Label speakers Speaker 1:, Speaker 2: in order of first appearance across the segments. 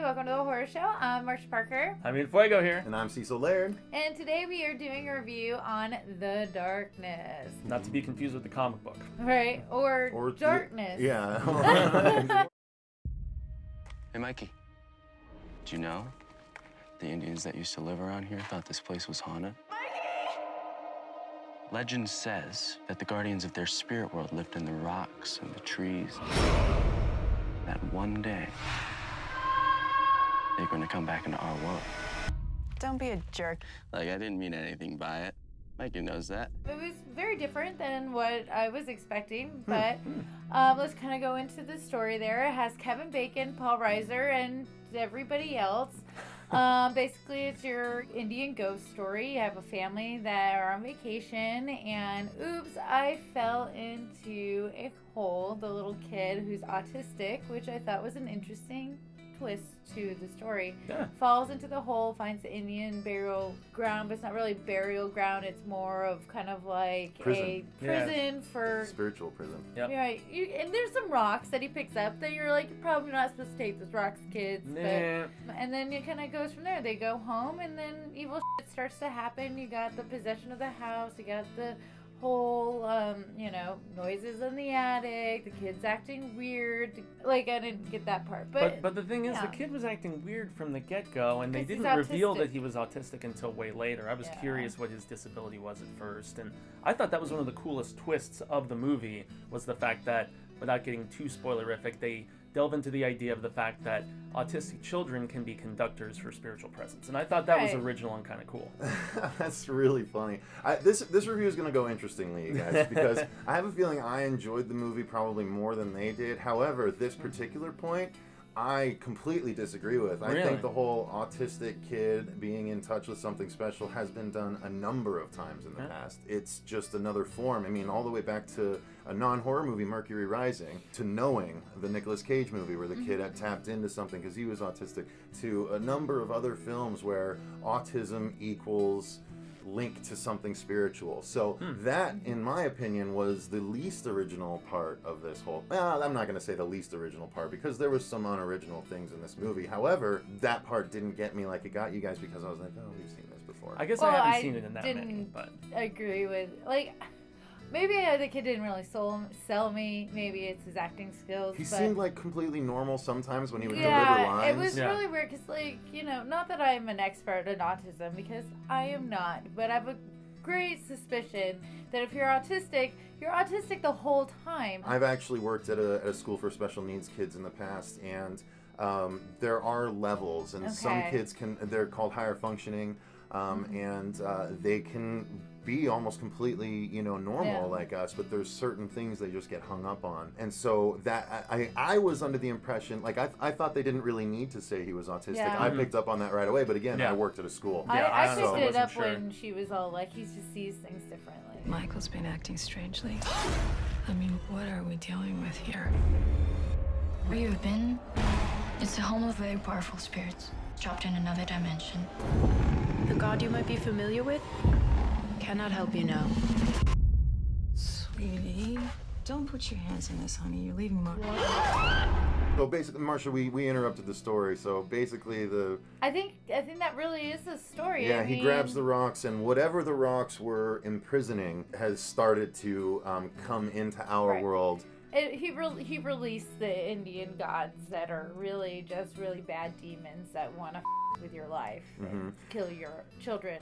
Speaker 1: welcome to the Horror Show. I'm Marcia Parker.
Speaker 2: I'm Fuego here.
Speaker 3: And I'm Cecil Laird.
Speaker 1: And today we are doing a review on The Darkness.
Speaker 2: Not to be confused with the comic book.
Speaker 1: Right, or Darkness.
Speaker 3: Yeah.
Speaker 4: Hey, Mikey. Did you know the Indians that used to live around here thought this place was haunted? Mikey! Legend says that the guardians of their spirit world lived in the rocks and the trees. That one day, they're going to come back into our world.
Speaker 5: Don't be a jerk.
Speaker 4: Like, I didn't mean anything by it. Mikey knows that.
Speaker 1: It was very different than what I was expecting, but let's kind of go into the story there. It has Kevin Bacon, Paul Reiser, and everybody else. Basically, it's your Indian ghost story. You have a family that are on vacation, and oops, I fell into a hole. The little kid who's autistic, which I thought was an interesting twist to the story, falls into the hole, finds the Indian burial ground, but it's not really burial ground. It's more of kind of like a prison for
Speaker 3: spiritual prison.
Speaker 1: Yep. Right. And there's some rocks that he picks up that you're like, you're probably not supposed to take those rocks, kids. But, and then it kind of goes from there. They go home, and then evil shit starts to happen. You got the possession of the house. You got the whole, noises in the attic, the kid's acting weird. Like, I didn't get that part.
Speaker 2: But the thing is, the kid was acting weird from the get-go, and they didn't reveal that he was autistic until way later. I was curious what his disability was at first, and I thought that was one of the coolest twists of the movie, was the fact that, without getting too spoilerific, they delve into the idea of the fact that autistic children can be conductors for spiritual presence. And I thought that was original and kind of cool.
Speaker 3: That's really funny. This review is going to go interestingly, you guys, because I have a feeling I enjoyed the movie probably more than they did. However, this particular point, I completely disagree with. I think the whole autistic kid being in touch with something special has been done a number of times in the past. It's just another form. I mean, all the way back to a non-horror movie, Mercury Rising, to Knowing, the Nicolas Cage movie where the kid had tapped into something because he was autistic, to a number of other films where autism equals link to something spiritual. So that, in my opinion, was the least original part of this whole... Well, I'm not going to say the least original part, because there was some unoriginal things in this movie. However, that part didn't get me like it got you guys, because I was like, oh, we've seen this before.
Speaker 2: I guess I haven't seen it in that many, but...
Speaker 1: agree with... Maybe the kid didn't really sell me. Maybe it's his acting skills.
Speaker 3: He seemed like completely normal sometimes when he would deliver lines.
Speaker 1: It was really weird because, not that I'm an expert in autism, because I am not, but I have a great suspicion that if you're autistic the whole time.
Speaker 3: I've actually worked at a school for special needs kids in the past, and there are levels, and some kids they're called higher functioning, and they can be almost completely, normal like us, but there's certain things they just get hung up on. And so that I was under the impression, I thought they didn't really need to say he was autistic. Yeah. I picked up on that right away, but again, I worked at a school.
Speaker 1: I picked it up when she was all like, he just sees things differently.
Speaker 5: Michael's been acting strangely. I mean, what are we dealing with here?
Speaker 6: Where you've been, it's a home of very powerful spirits, trapped in another dimension.
Speaker 5: The god you might be familiar with cannot help you now.
Speaker 7: Sweetie, don't put your hands in this, honey. You're leaving Mark.
Speaker 3: So basically, Marcia, we interrupted the story. So basically,
Speaker 1: I think that really is the story.
Speaker 3: Yeah, he grabs the rocks, and whatever the rocks were imprisoning has started to come into our world.
Speaker 1: He released the Indian gods that are really just really bad demons that want to with your life and kill your children.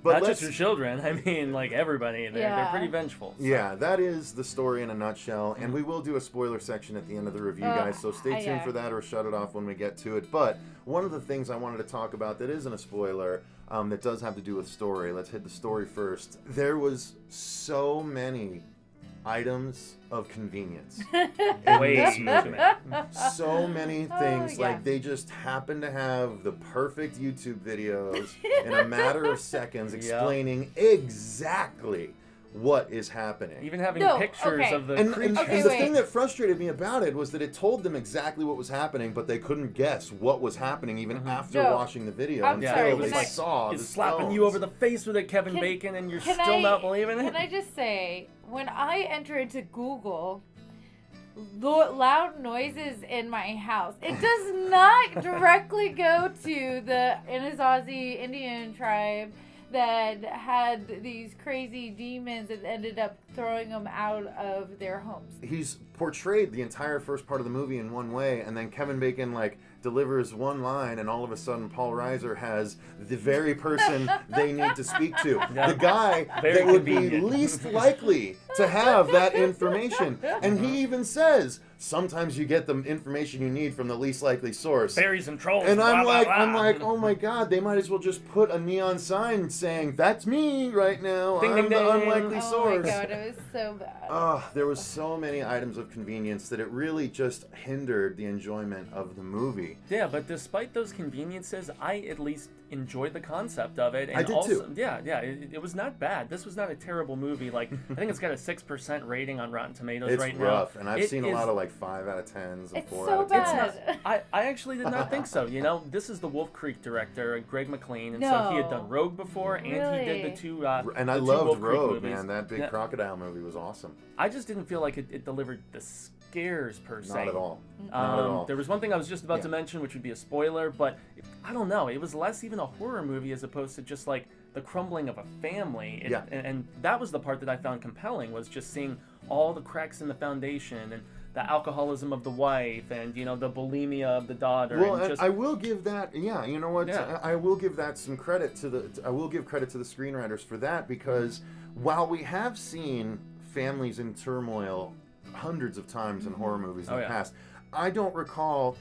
Speaker 2: But not just your children, I mean, everybody. They're pretty vengeful. So.
Speaker 3: Yeah, that is the story in a nutshell. And we will do a spoiler section at the end of the review, guys, so stay tuned for that or shut it off when we get to it. But one of the things I wanted to talk about that isn't a spoiler, that does have to do with story. Let's hit the story first. There was so many items of convenience in this movie. So many things, they just happen to have the perfect YouTube videos in a matter of seconds explaining exactly what is happening.
Speaker 2: Even having pictures of the creatures.
Speaker 3: And the thing that frustrated me about it was that it told them exactly what was happening, but they couldn't guess what was happening even after watching the video until they saw
Speaker 2: it's slapping you over the face with it, Kevin Bacon, and you're still not believing it?
Speaker 1: Can I just say, when I enter into Google, loud noises in my house. It does not directly go to the Anasazi Indian tribe that had these crazy demons that ended up throwing them out of their homes.
Speaker 3: He's portrayed the entire first part of the movie in one way, and then Kevin Bacon delivers one line, and all of a sudden Paul Reiser has the very person they need to speak to.
Speaker 2: Yeah.
Speaker 3: The guy that would be least likely to have that information. And he even says, sometimes you get the information you need from the least likely source.
Speaker 2: Fairies and trolls.
Speaker 3: And I'm
Speaker 2: blah,
Speaker 3: like,
Speaker 2: blah, blah.
Speaker 3: oh my God, they might as well just put a neon sign saying, that's me right now.
Speaker 2: Ding,
Speaker 3: I'm
Speaker 2: ding,
Speaker 3: the
Speaker 2: ding.
Speaker 3: unlikely source.
Speaker 1: Oh my God, it was so bad.
Speaker 3: Oh, there was so many items of convenience that it really just hindered the enjoyment of the movie.
Speaker 2: Yeah, but despite those conveniences, I at least enjoyed the concept of it. And
Speaker 3: I did
Speaker 2: also,
Speaker 3: too.
Speaker 2: Yeah, it was not bad. This was not a terrible movie. I think it's got a 6% rating on Rotten Tomatoes
Speaker 3: It's
Speaker 2: right
Speaker 3: rough,
Speaker 2: now.
Speaker 3: and I've seen a lot of 5 out of 10s and
Speaker 1: It's
Speaker 3: 4
Speaker 1: so
Speaker 3: out of 10s.
Speaker 1: bad.
Speaker 2: I actually did not think so. This is the Wolf Creek director, Greg McLean, and so
Speaker 1: No.
Speaker 2: he had done Rogue before, and he did
Speaker 1: Really?
Speaker 2: the two.
Speaker 3: And I
Speaker 2: the two
Speaker 3: loved
Speaker 2: Wolf Creek
Speaker 3: Rogue,
Speaker 2: movies.
Speaker 3: man. That big
Speaker 2: Yeah.
Speaker 3: crocodile movie was awesome.
Speaker 2: I just didn't feel like it delivered the scares per se.
Speaker 3: Not at all. Not at all.
Speaker 2: There was one thing I was just about to mention, which would be a spoiler, but I don't know. It was less even a horror movie as opposed to just the crumbling of a family. And that was the part that I found compelling, was just seeing all the cracks in the foundation and the alcoholism of the wife and, the bulimia of the daughter.
Speaker 3: Well,
Speaker 2: and just,
Speaker 3: I will give that. Yeah, you know what?
Speaker 2: Yeah.
Speaker 3: I will give that some credit to I will give credit to the screenwriters for that, because while we have seen families in turmoil hundreds of times in horror movies in the past, I don't recall.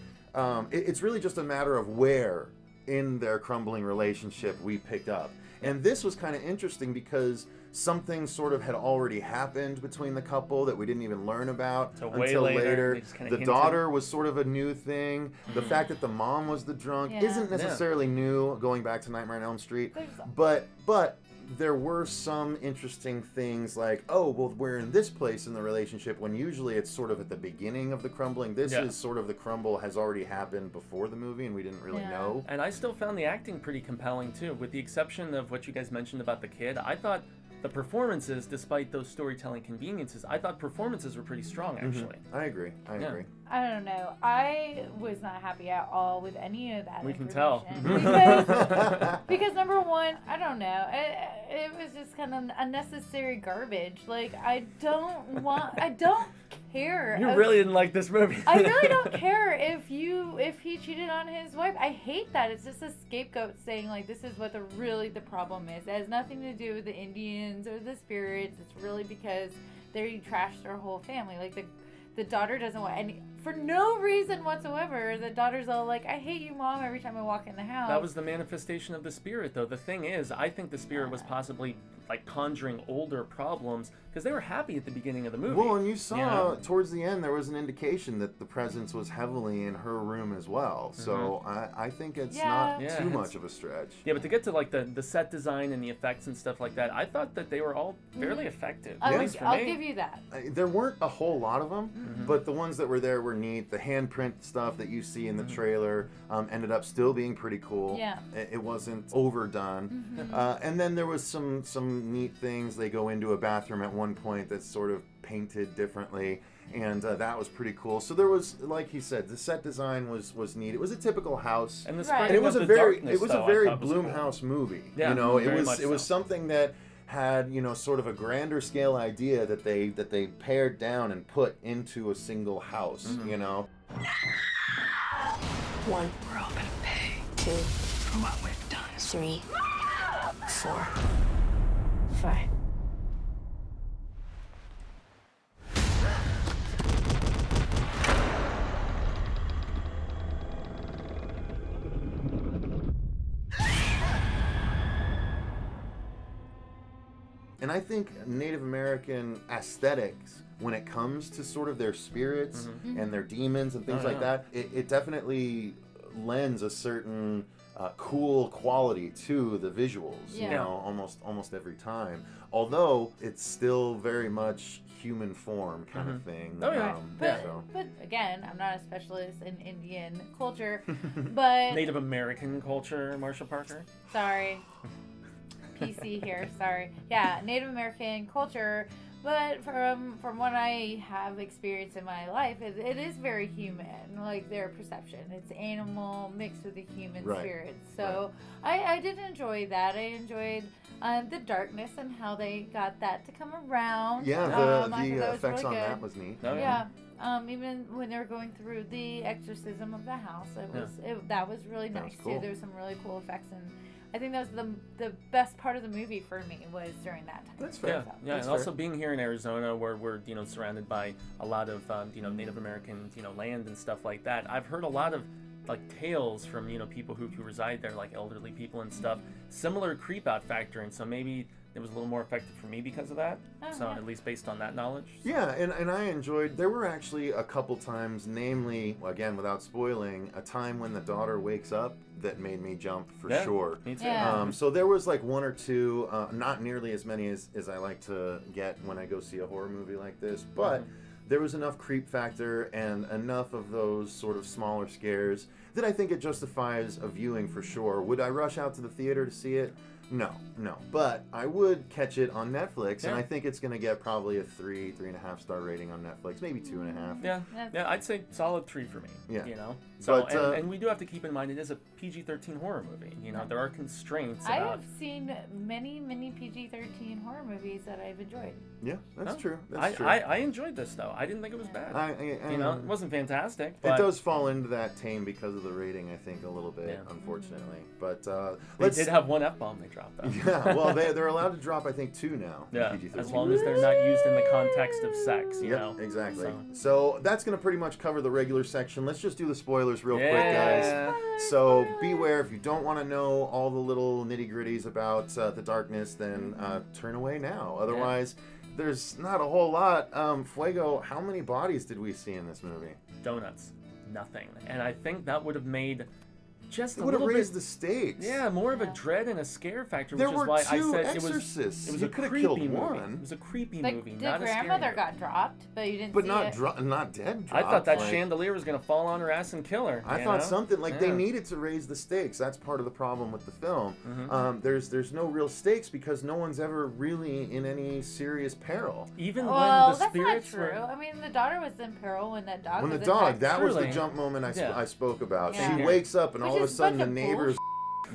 Speaker 3: It's really just a matter of where in their crumbling relationship we picked up. And this was kind of interesting because something sort of had already happened between the couple that we didn't even learn about until later. The daughter was sort of a new thing. The fact that the mom was the drunk isn't necessarily new, going back to Nightmare on Elm Street. But there were some interesting things like, we're in this place in the relationship, when usually it's sort of at the beginning of the crumbling. This is sort of the crumble has already happened before the movie, and we didn't really know.
Speaker 2: And I still found the acting pretty compelling too, with the exception of what you guys mentioned about the kid. I thought the performances, despite those storytelling conveniences, I thought performances were pretty strong, actually.
Speaker 3: I agree.
Speaker 1: I don't know. I was not happy at all with any of that.
Speaker 2: We can tell.
Speaker 1: Because number one, I don't know. It was just kind of unnecessary garbage. I don't care.
Speaker 2: You really didn't like this movie.
Speaker 1: I really don't care if he cheated on his wife. I hate that. It's just a scapegoat saying this is what the problem is. It has nothing to do with the Indians or the spirits. It's really because they trashed their whole family. The daughter doesn't want any, for no reason whatsoever. The daughter's all I hate you, Mom, every time I walk in the house.
Speaker 2: That was the manifestation of the spirit, though. The thing is, I think the spirit was possibly conjuring older problems, because they were happy at the beginning of the movie.
Speaker 3: Well, and you saw towards the end there was an indication that the presence was heavily in her room as well. So I think it's not too much of a stretch.
Speaker 2: Yeah, but to get to the set design and the effects and stuff like that, I thought that they were all fairly effective. At least for me.
Speaker 1: I'll give you that.
Speaker 3: There weren't a whole lot of them, but the ones that were there were neat. The handprint stuff that you see in the trailer ended up still being pretty cool.
Speaker 1: Yeah.
Speaker 3: It wasn't overdone. And then there was some neat things. They go into a bathroom at one point that's sort of painted differently, and that was pretty cool. So there was, like he said, the set design was neat. It was a typical house,
Speaker 2: and
Speaker 3: it was a very Blumhouse movie.
Speaker 2: Yeah,
Speaker 3: it was something that had sort of a grander scale idea that they pared down and put into a single house.
Speaker 5: One, we're all gonna pay. 2, for what we've done. 3, 4, 5.
Speaker 3: And I think Native American aesthetics, when it comes to sort of their spirits and their demons and things like that, it definitely lends a certain cool quality to the visuals, almost every time. Although it's still very much human form kind of thing.
Speaker 1: But again, I'm not a specialist in Indian culture, but
Speaker 2: Native American culture, Marsha Parker.
Speaker 1: Sorry. PC here, sorry. Yeah, Native American culture, But from what I have experienced in my life, it is very human, like their perception. It's animal mixed with the human spirit. So I did enjoy that. I enjoyed the darkness and how they got that to come around.
Speaker 3: Yeah, the effects really on that was neat.
Speaker 2: Oh,
Speaker 1: yeah. Even when they were going through the exorcism of the house, that was really nice cool. Too. There was some really cool effects, and I think that was the best part of the movie for me was during that time.
Speaker 3: That's fair.
Speaker 2: Yeah, and also being here in Arizona, where we're surrounded by a lot of Native American land and stuff like that. I've heard a lot of like tales from people who reside there, like elderly people and stuff. Similar creep out factor, and so maybe it was a little more effective for me because of that. So at least based on that knowledge.
Speaker 3: Yeah, and I enjoyed. There were actually a couple times, namely, again without spoiling, a time when the daughter wakes up that made me jump for sure.
Speaker 2: Me too.
Speaker 1: Yeah.
Speaker 3: So there was like one or two, not nearly as many as I like to get when I go see a horror movie like this, but there was enough creep factor and enough of those sort of smaller scares that I think it justifies a viewing for sure. Would I rush out to the theater to see it? No. But I would catch it on Netflix, and I think it's going to get probably a 3.5 star rating on Netflix, maybe 2.5.
Speaker 2: Yeah, I'd say solid 3 for me.
Speaker 3: Yeah.
Speaker 2: So,
Speaker 3: but,
Speaker 2: and we do have to keep in mind it is a PG-13 horror movie. There are constraints.
Speaker 1: I have seen many PG-13 horror movies that I've enjoyed.
Speaker 3: Yeah, that's true.
Speaker 2: I enjoed this though. I didn't think it was bad. It wasn't fantastic. But
Speaker 3: it does fall into that tame because of the rating, I think, a little bit, unfortunately. But
Speaker 2: they did have one F-bomb they dropped though.
Speaker 3: Yeah, well they're allowed to drop I think 2 now.
Speaker 2: Yeah,
Speaker 3: PG-13.
Speaker 2: as long as they're not used in the context of sex. You know.
Speaker 3: Exactly. So that's gonna pretty much cover the regular section. Let's just do the spoilers real quick, guys. So beware, if you don't want to know all the little nitty-gritties about the darkness, then turn away now. Otherwise, there's not a whole lot. Fuego, how many bodies did we see in this movie?
Speaker 2: Donuts. Nothing. And I think that would have made just
Speaker 3: it
Speaker 2: a
Speaker 3: would have
Speaker 2: little
Speaker 3: raised
Speaker 2: bit,
Speaker 3: the stakes.
Speaker 2: Yeah, more of a dread and a scare factor,
Speaker 3: There
Speaker 2: which
Speaker 3: were
Speaker 2: is why I
Speaker 3: two
Speaker 2: said
Speaker 3: exorcists.
Speaker 2: it was
Speaker 3: You
Speaker 2: a
Speaker 3: could have
Speaker 2: creepy
Speaker 3: killed
Speaker 2: movie.
Speaker 3: one.
Speaker 2: It was a creepy
Speaker 1: Like
Speaker 2: movie,
Speaker 1: the
Speaker 2: not a scary
Speaker 1: grandmother
Speaker 2: movie.
Speaker 1: got dropped, but you didn't
Speaker 3: But
Speaker 1: see
Speaker 3: not
Speaker 1: it.
Speaker 3: not dead.
Speaker 2: I thought that
Speaker 3: like,
Speaker 2: chandelier was going to fall on her ass and kill her.
Speaker 3: I thought something like they needed to raise the stakes. That's part of the problem with the film. There's no real stakes because no one's ever really in any serious peril.
Speaker 2: Even when the
Speaker 1: that's
Speaker 2: spirits
Speaker 1: not true.
Speaker 2: were...
Speaker 1: I mean, the daughter was in peril when that dog
Speaker 3: When the
Speaker 1: was
Speaker 3: dog,
Speaker 1: attacked.
Speaker 3: that was the
Speaker 2: Truly.
Speaker 3: jump moment I spoke about.
Speaker 1: Yeah.
Speaker 3: She wakes up and
Speaker 1: Which
Speaker 3: all of a
Speaker 1: is
Speaker 3: sudden
Speaker 1: such
Speaker 3: the
Speaker 1: a
Speaker 3: neighbor's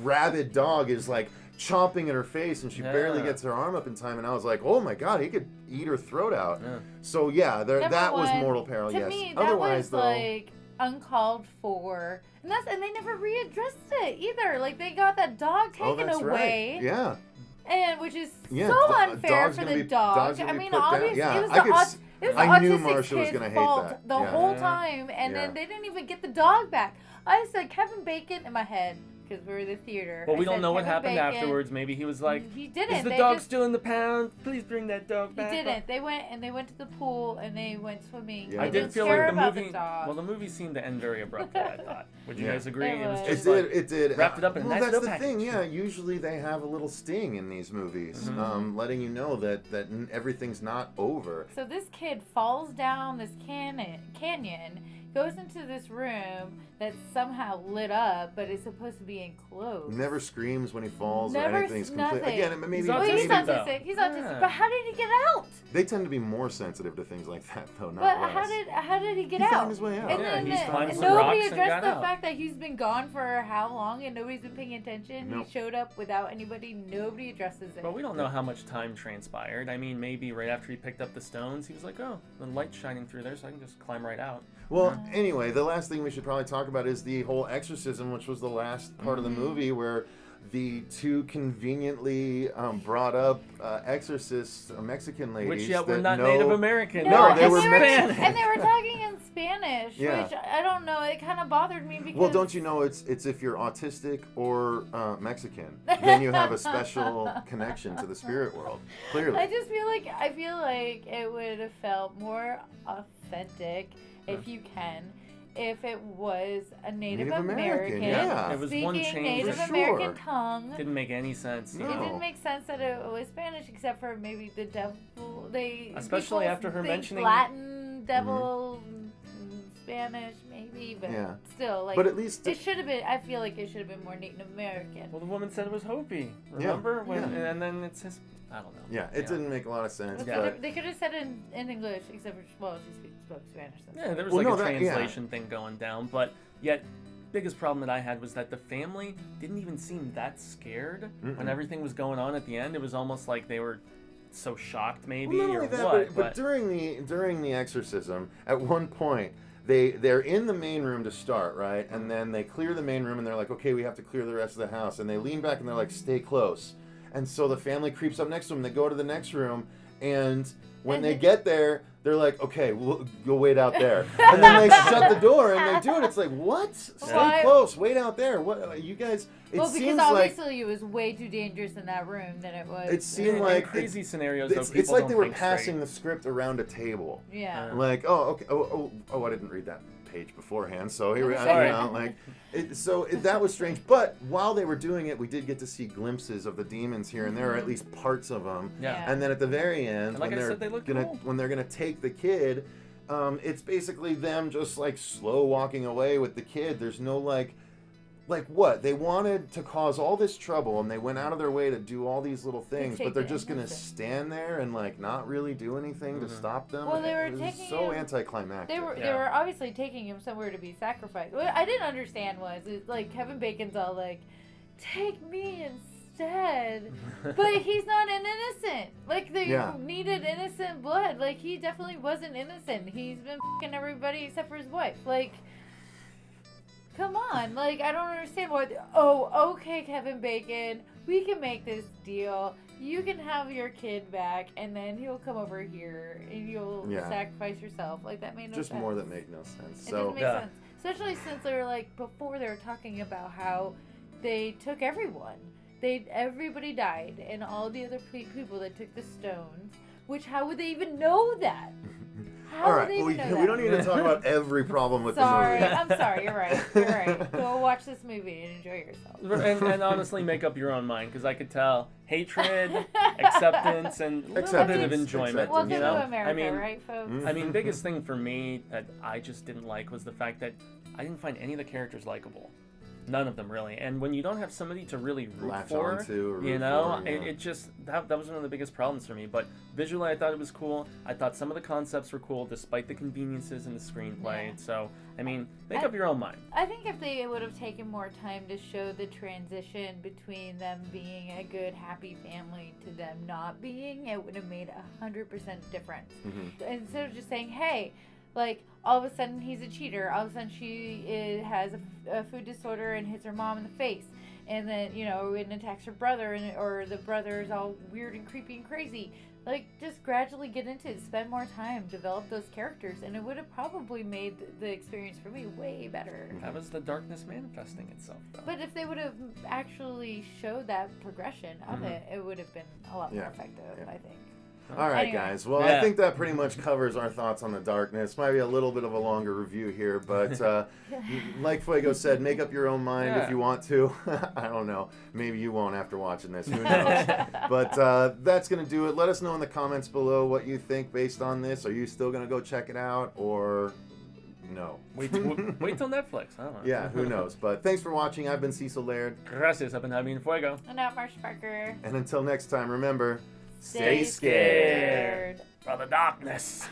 Speaker 3: rabid dog is like chomping at her face and she barely gets her arm up in time, and I was like, oh my god, he could eat her throat out. So yeah, that was mortal peril.
Speaker 1: To
Speaker 3: Yes.
Speaker 1: me, that
Speaker 3: Otherwise,
Speaker 1: was
Speaker 3: though,
Speaker 1: like uncalled for, and they never readdressed it either. Like they got that dog taken away.
Speaker 3: Right. Yeah.
Speaker 1: And which is
Speaker 3: Yeah,
Speaker 1: so unfair
Speaker 3: dog's
Speaker 1: for
Speaker 3: gonna
Speaker 1: the
Speaker 3: be-
Speaker 1: dog.
Speaker 3: dog's gonna
Speaker 1: I
Speaker 3: be
Speaker 1: mean,
Speaker 3: put down.
Speaker 1: obviously
Speaker 3: Yeah,
Speaker 1: it was
Speaker 3: I could s-
Speaker 1: it was
Speaker 3: I
Speaker 1: the
Speaker 3: knew
Speaker 1: autistic
Speaker 3: Marcia was
Speaker 1: kid's
Speaker 3: gonna hate
Speaker 1: fault
Speaker 3: that.
Speaker 1: the
Speaker 3: Yeah.
Speaker 1: whole time, and then they didn't even get the dog back. I said Kevin Bacon in my head because we were in the theater.
Speaker 2: Well, we
Speaker 1: I
Speaker 2: don't
Speaker 1: said,
Speaker 2: know what
Speaker 1: Kevin
Speaker 2: happened
Speaker 1: Bacon.
Speaker 2: afterwards. Maybe he was like,
Speaker 1: He didn't.
Speaker 2: is the
Speaker 1: They
Speaker 2: dog
Speaker 1: just-
Speaker 2: still in the pound? Please bring that dog back.
Speaker 1: He didn't. They went to the pool and they went swimming.
Speaker 3: Yeah,
Speaker 2: I
Speaker 1: They
Speaker 2: did
Speaker 1: didn't
Speaker 2: feel
Speaker 1: care
Speaker 2: like the
Speaker 1: about
Speaker 2: movie.
Speaker 1: The dog.
Speaker 2: Well, the movie seemed to end very abruptly. I thought. Would you
Speaker 3: Yeah.
Speaker 2: guys agree?
Speaker 1: It
Speaker 2: was
Speaker 1: was.
Speaker 2: just
Speaker 3: It
Speaker 2: like,
Speaker 3: did. It did.
Speaker 2: wrapped it up in a
Speaker 3: well,
Speaker 2: nice
Speaker 3: that's
Speaker 2: little
Speaker 3: the thing.
Speaker 2: package.
Speaker 3: Yeah, usually they have a little sting in these movies, letting you know that everything's not over.
Speaker 1: So this kid falls down this canyon, goes into this room that's somehow lit up, but is supposed to be enclosed.
Speaker 3: Never screams when he falls
Speaker 1: Never
Speaker 3: or anything. He's
Speaker 1: nothing.
Speaker 3: Again, maybe
Speaker 2: He's
Speaker 1: Well, he's
Speaker 2: autistic, though.
Speaker 1: autistic. He's autistic.
Speaker 2: Yeah.
Speaker 1: But how did he get out?
Speaker 3: they tend to be more sensitive to things like that, though. Not
Speaker 1: But
Speaker 3: less.
Speaker 1: how did he get
Speaker 3: He
Speaker 1: out?
Speaker 3: found his way out.
Speaker 1: And
Speaker 2: Yeah,
Speaker 1: then
Speaker 2: he's climbed some
Speaker 1: nobody
Speaker 2: rocks and
Speaker 1: addressed
Speaker 2: got
Speaker 1: the
Speaker 2: out.
Speaker 1: fact that he's been gone for how long and nobody's been paying attention.
Speaker 3: Nope.
Speaker 1: He showed up without anybody. Nobody addresses it.
Speaker 2: But we don't know how much time transpired. I mean, maybe right after he picked up the stones, he was like, oh, the light's shining through there, so I can just climb right out.
Speaker 3: Well, anyway, the last thing we should probably talk about is the whole exorcism, which was the last part of the movie where the two conveniently brought up exorcists, Mexican ladies.
Speaker 2: Which yet were
Speaker 3: that
Speaker 2: not
Speaker 3: know-
Speaker 2: Native American.
Speaker 3: No, they
Speaker 1: and
Speaker 3: were
Speaker 2: Spanish.
Speaker 1: and they were talking in Spanish,
Speaker 3: Yeah.
Speaker 1: which I don't know. It kind of bothered me because.
Speaker 3: Well, don't you know it's if you're autistic or Mexican, then you have a special connection to the spirit world. Clearly.
Speaker 1: I feel like it would have felt more authentic, if you can, if it was a Native American
Speaker 3: yeah.
Speaker 2: It was one
Speaker 1: speaking
Speaker 2: change.
Speaker 1: Native
Speaker 3: For
Speaker 1: American
Speaker 3: sure.
Speaker 1: tongue.
Speaker 2: Didn't make any sense.
Speaker 3: No.
Speaker 1: It didn't make sense that it was Spanish, except for maybe the devil.
Speaker 2: Especially
Speaker 1: people
Speaker 2: after her
Speaker 1: think
Speaker 2: mentioning-
Speaker 1: Latin devil Spanish, maybe, but
Speaker 3: Yeah.
Speaker 1: still, like,
Speaker 3: But at least
Speaker 1: it should have been. I feel like it should have been more Native American.
Speaker 2: Well, the woman said it was Hopi. Remember? And then it's his. I don't know.
Speaker 3: Yeah, it didn't make a lot of sense. But
Speaker 1: They could have said it in English, except for she spoke Spanish.
Speaker 2: Yeah, there was a translation thing going down, but yet. Biggest problem that I had was that the family didn't even seem that scared when everything was going on at the end. It was almost like they were so shocked, maybe,
Speaker 3: well, not
Speaker 2: or
Speaker 3: only that,
Speaker 2: what.
Speaker 3: But during the exorcism, at one point they're in the main room to start, right? And then they clear the main room, and they're like, okay, we have to clear the rest of the house. And they lean back and they're like, stay close. And so the family creeps up next to them. They go to the next room, and when they get there, they're like, okay, we'll go wait out there. And then they shut the door and they do it. It's like, what? Stay close. Wait out there. What? You guys,
Speaker 1: because
Speaker 3: seems
Speaker 1: obviously it was way too dangerous in that room than it was.
Speaker 3: It seemed like
Speaker 2: crazy scenarios.
Speaker 3: It's like they were passing the script around a table.
Speaker 1: Yeah.
Speaker 3: Like, oh, okay. Oh, I didn't read that page beforehand. So here we are. That was strange. But while they were doing it, we did get to see glimpses of the demons here and there, or at least parts of them.
Speaker 2: Yeah.
Speaker 3: And then at the very end,
Speaker 2: like
Speaker 3: when they're gonna take the kid, it's basically them just like slow walking away with the kid. There's no like what? They wanted to cause all this trouble, and they went out of their way to do all these little things, but they're just gonna stand there and like not really do anything to stop them.
Speaker 1: Well, they were
Speaker 3: it was
Speaker 1: taking
Speaker 3: so
Speaker 1: him,
Speaker 3: anticlimactic.
Speaker 1: They were obviously taking him somewhere to be sacrificed. What I didn't understand was like Kevin Bacon's all like, "Take me instead," but he's not an innocent. Like they needed innocent blood. Like he definitely wasn't innocent. He's been f***ing everybody except for his wife. Like. Come on, like, I don't understand why. Oh, okay, Kevin Bacon, we can make this deal. You can have your kid back, and then he'll come over here, and you'll sacrifice yourself. Like, that made no sense.
Speaker 3: Just more that made no sense.
Speaker 1: It didn't make sense. Especially since they were, like, before they were talking about how they took everyone. Everybody died, and all the other people that took the stones, which, how would they even know that?
Speaker 3: All right, we don't need to talk about every problem with the movie.
Speaker 1: I'm sorry, you're right. Go watch this movie and enjoy yourself.
Speaker 2: And honestly, make up your own mind, because I could tell hatred, acceptance, and a little bit of enjoyment.
Speaker 1: Welcome to America, right, folks?
Speaker 2: I mean, biggest thing for me that I just didn't like was the fact that I didn't find any of the characters likable. None of them really, and when you don't have somebody to really root for, it just that was one of the biggest problems for me. But visually, I thought it was cool. I thought some of the concepts were cool, despite the conveniences in the screenplay. Yeah. So, I mean, make up your own mind.
Speaker 1: I think if they would have taken more time to show the transition between them being a good, happy family to them not being, it would have made 100% difference. Instead of just saying, "Hey." Like, all of a sudden he's a cheater. All of a sudden she has a food disorder and hits her mom in the face. And then, and attacks her brother, or the brother's all weird and creepy and crazy. Like, just gradually get into it. Spend more time. Develop those characters. And it would have probably made the experience for me way better.
Speaker 2: That was the darkness manifesting itself, though.
Speaker 1: But if they would have actually showed that progression of it would have been a lot more effective, I think.
Speaker 3: All right, guys. Well, I think that pretty much covers our thoughts on the darkness. Might be a little bit of a longer review here, but like Fuego said, make up your own mind if you want to. I don't know. Maybe you won't after watching this. Who knows? But that's going to do it. Let us know in the comments below what you think based on this. Are you still going to go check it out, or no?
Speaker 2: Wait till Netflix. I don't know.
Speaker 3: Yeah, who knows? But thanks for watching. I've been Cecil Laird.
Speaker 2: Gracias. I've been Jaime Fuego.
Speaker 1: And I'm Marcia Parker.
Speaker 3: And until next time, remember...
Speaker 1: Stay scared
Speaker 2: for the darkness.